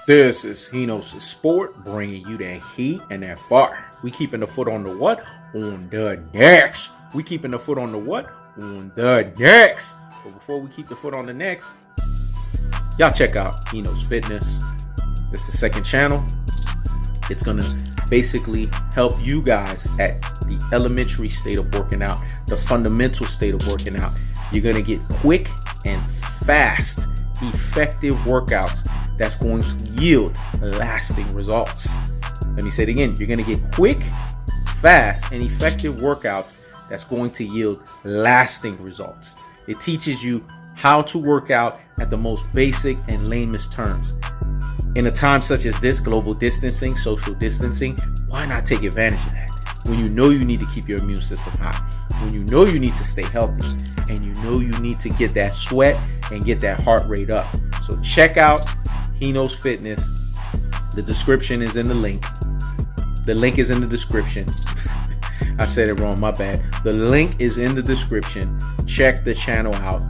This is HeKnowsFitness Sport, bringing you that heat and that fire. We keeping the foot on the what? On the necks. We keeping the foot on the what? On the necks. But before we keep the foot on the necks, y'all check out HeKnowsFitness. It's the second channel. It's gonna basically help you guys at the elementary state of working out, the fundamental state of working out. You're gonna get quick and fast, effective workouts that's going to yield lasting results. Let me say it again. You're going to get quick, fast, and effective workouts that's going to yield lasting results. It teaches you how to work out at the most basic and lamest terms. In a time such as this, global distancing, social distancing, why not take advantage of that? When you know you need to keep your immune system high, when you know you need to stay healthy, and you know you need to get that sweat and get that heart rate up. So check out HeKnowsFitness. The description is in the link. The link is in the description. I said it wrong, my bad. The link is in the description. Check the channel out.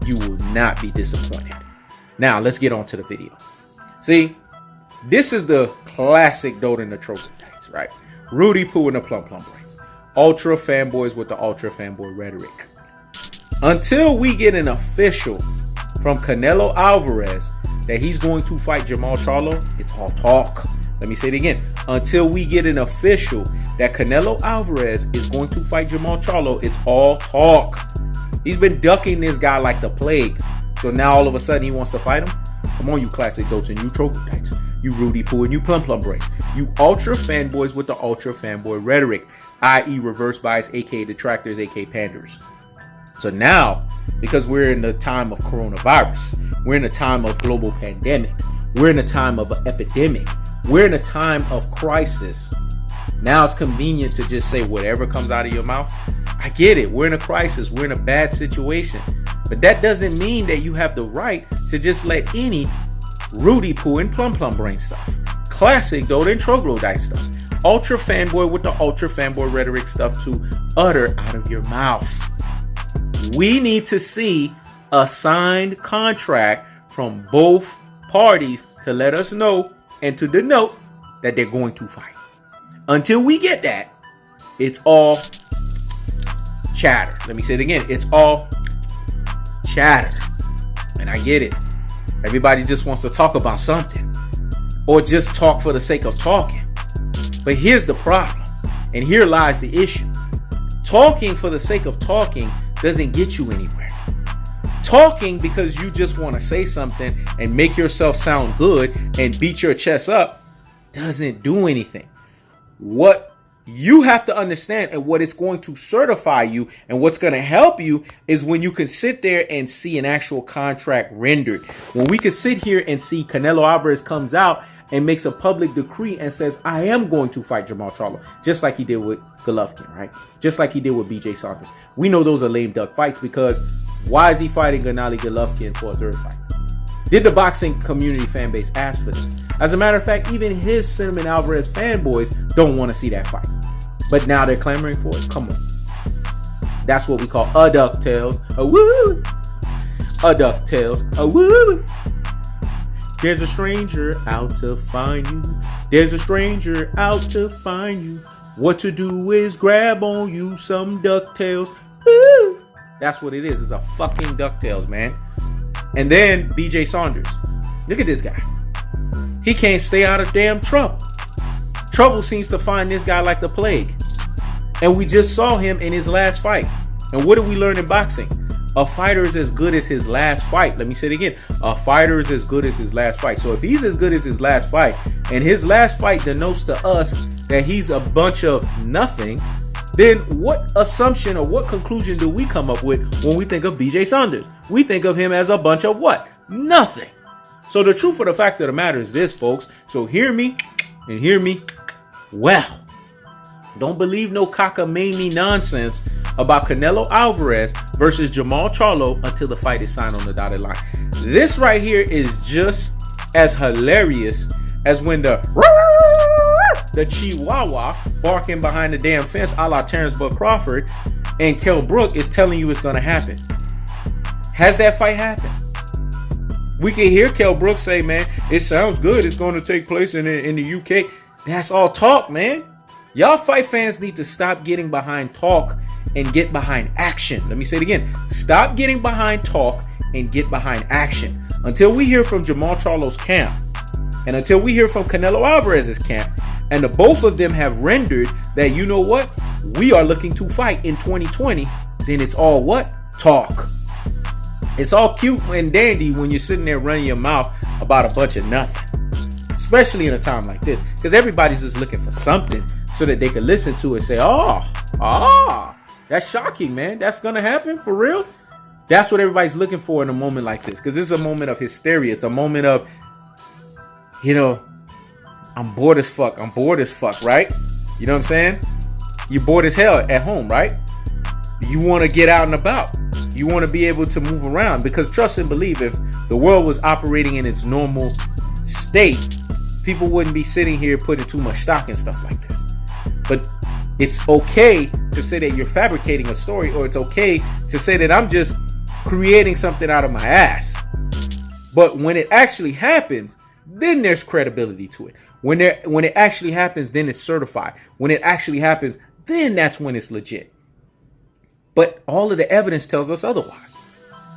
You will not be disappointed. Now, let's get on to the video. See, this is the classic Dote and the Troglodytes, right? Rudy Poo and the Plum Brains. Ultra fanboys with the ultra fanboy rhetoric. Until we get an official from Canelo Alvarez that he's going to fight Jermall Charlo, it's all talk. Let me say it again. Until we get an official that Canelo Alvarez is going to fight Jermall Charlo, it's all talk. He's been ducking this guy like the plague. So now all of a sudden he wants to fight him? Come on, you classic Dotes and you Troglodytes. You Rudy Poo and you Plum Brains. You ultra fanboys with the ultra fanboy rhetoric, i.e. reverse bias, aka detractors, aka panders. So now, because we're in the time of coronavirus, we're in a time of global pandemic, we're in a time of an epidemic, we're in a time of crisis. Now it's convenient to just say whatever comes out of your mouth. I get it. We're in a crisis. We're in a bad situation. But that doesn't mean that you have the right to just let any Rudy Poo and Plum Brain stuff, classic Dote and Troglodyte stuff, ultra fanboy with the ultra fanboy rhetoric stuff to utter out of your mouth. We need to see a signed contract from both parties to let us know and to denote that they're going to fight. Until we get that, it's all chatter. Let me say it again. It's all chatter. And I get it. Everybody just wants to talk about something or just talk for the sake of talking. But here's the problem. And here lies the issue. Talking for the sake of talking doesn't get you anywhere. Talking because you just want to say something and make yourself sound good and beat your chest up doesn't do anything. What you have to understand and what it's going to certify you and what's going to help you is when you can sit there and see an actual contract rendered. When we can sit here and see Canelo Alvarez comes out and makes a public decree and says, I am going to fight Jermall Charlo, just like he did with Golovkin, right? Just like he did with BJ Saunders. We know those are lame duck fights because why is he fighting Gennadiy Golovkin for a third fight? Did the boxing community fan base ask for this? As a matter of fact, even his Cinnamon Alvarez fanboys don't want to see that fight. But now they're clamoring for it. Come on. That's what we call a DuckTales. A woo! A DuckTales. A woo! There's a stranger out to find you. There's a stranger out to find you. What to do is grab on you some DuckTales. Woo! That's what it is. It's a fucking DuckTales, man. And then BJ Saunders. Look at this guy. He can't stay out of damn trouble. Trouble seems to find this guy like the plague. And we just saw him in his last fight. And what did we learn in boxing? A fighter is as good as his last fight. Let me say it again. A fighter is as good as his last fight. So if he's as good as his last fight, and his last fight denotes to us that he's a bunch of nothing, then what assumption or what conclusion do we come up with when we think of BJ Saunders? We think of him as a bunch of what? Nothing. So the truth of the fact of the matter is this, folks. So hear me and hear me well. Don't believe no cockamamie nonsense about Canelo Alvarez versus Jermall Charlo until the fight is signed on the dotted line. This right here is just as hilarious as when the Chihuahua barking behind the damn fence a la Terrence Bud Crawford and Kell Brook is telling you it's going to happen. Has that fight happened? We can hear Kell Brooks say, man, it sounds good. It's going to take place in the UK. That's all talk, man. Y'all fight fans need to stop getting behind talk and get behind action. Let me say it again. Stop getting behind talk and get behind action. Until we hear from Jermall Charlo's camp, and until we hear from Canelo Alvarez's camp, and the both of them have rendered that, you know what, we are looking to fight in 2020, then it's all what? Talk. It's all cute and dandy when you're sitting there running your mouth about a bunch of nothing. Especially in a time like this. Because everybody's just looking for something so that they can listen to it and say, that's shocking, man. That's going to happen? For real? That's what everybody's looking for in a moment like this. Because this is a moment of hysteria. It's a moment of, I'm bored as fuck. Right? You know what I'm saying? You're bored as hell at home, right? You want to get out and about. You want to be able to move around. Because trust and believe, if the world was operating in its normal state, people wouldn't be sitting here putting too much stock in stuff like this. But it's okay to say that you're fabricating a story, or it's okay to say that I'm just creating something out of my ass. But when it actually happens, then there's credibility to it. When it actually happens, then it's certified. When it actually happens, then that's when it's legit. But all of the evidence tells us otherwise.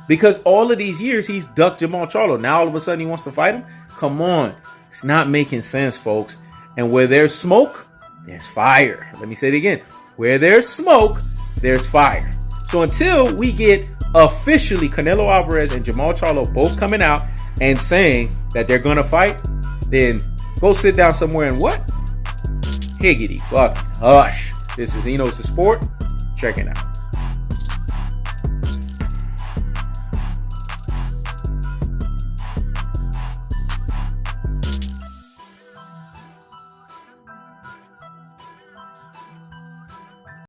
Because all of these years, he's ducked Jermall Charlo. Now all of a sudden he wants to fight him? Come on. It's not making sense, folks. And where there's smoke, there's fire. Let me say it again. Where there's smoke, there's fire. So until we get officially Canelo Alvarez and Jermall Charlo both coming out and saying that they're going to fight, then go sit down somewhere and what? Higgity fucking hush. This is Enos the Sport. Check it out.